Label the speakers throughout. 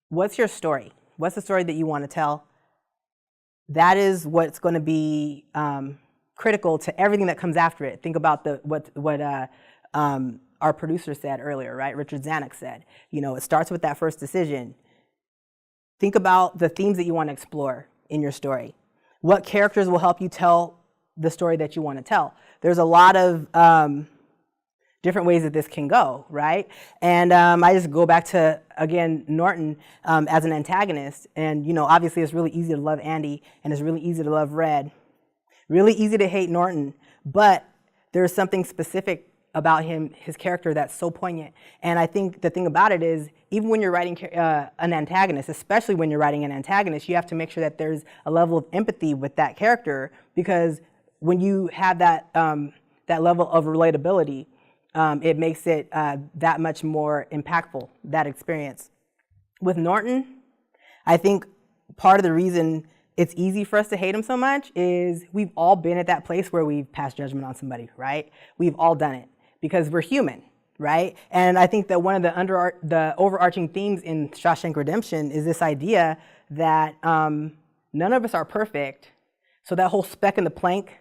Speaker 1: what's your story? What's the story that you want to tell? That is what's going to be critical to everything that comes after it. Think about what our producer said earlier, right? Richard Zanuck said, it starts with that first decision. Think about the themes that you want to explore in your story. What characters will help you tell the story that you want to tell? There's a lot of different ways that this can go, right? And I just go back to, again, Norton as an antagonist. And, obviously it's really easy to love Andy and it's really easy to love Red. Really easy to hate Norton, but there's something specific about his character that's so poignant. And I think the thing about it is, even when you're writing an antagonist, especially when you're writing an antagonist, you have to make sure that there's a level of empathy with that character, because when you have that level of relatability, it makes it that much more impactful, that experience. With Norton, I think part of the reason it's easy for us to hate him so much is we've all been at that place where we've passed judgment on somebody, right? We've all done it because we're human, right? And I think that one of the overarching themes in Shawshank Redemption is this idea that none of us are perfect. So that whole speck in the plank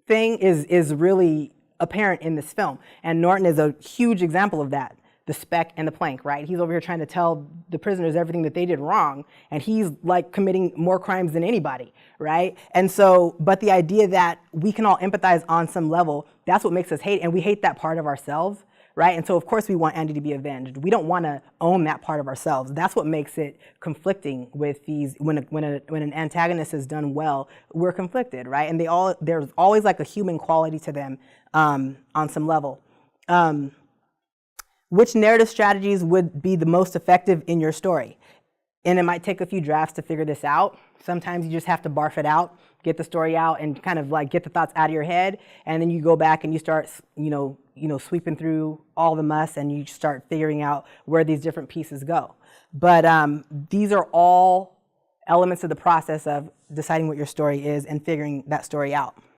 Speaker 1: thing is really apparent in this film. And Norton is a huge example of that. The speck and the plank, right? He's over here trying to tell the prisoners everything that they did wrong, and he's like committing more crimes than anybody, right? And so, but the idea that we can all empathize on some level, that's what makes us hate, and we hate that part of ourselves, right? And so of course we want Andy to be avenged. We don't want to own that part of ourselves. That's what makes it conflicting with these, when an antagonist is done well, we're conflicted, right? And there's always like a human quality to them on some level. Which narrative strategies would be the most effective in your story? And it might take a few drafts to figure this out. Sometimes you just have to barf it out, get the story out, and kind of like get the thoughts out of your head, and then you go back and you start, sweeping through all the muss, and you start figuring out where these different pieces go. But these are all elements of the process of deciding what your story is and figuring that story out.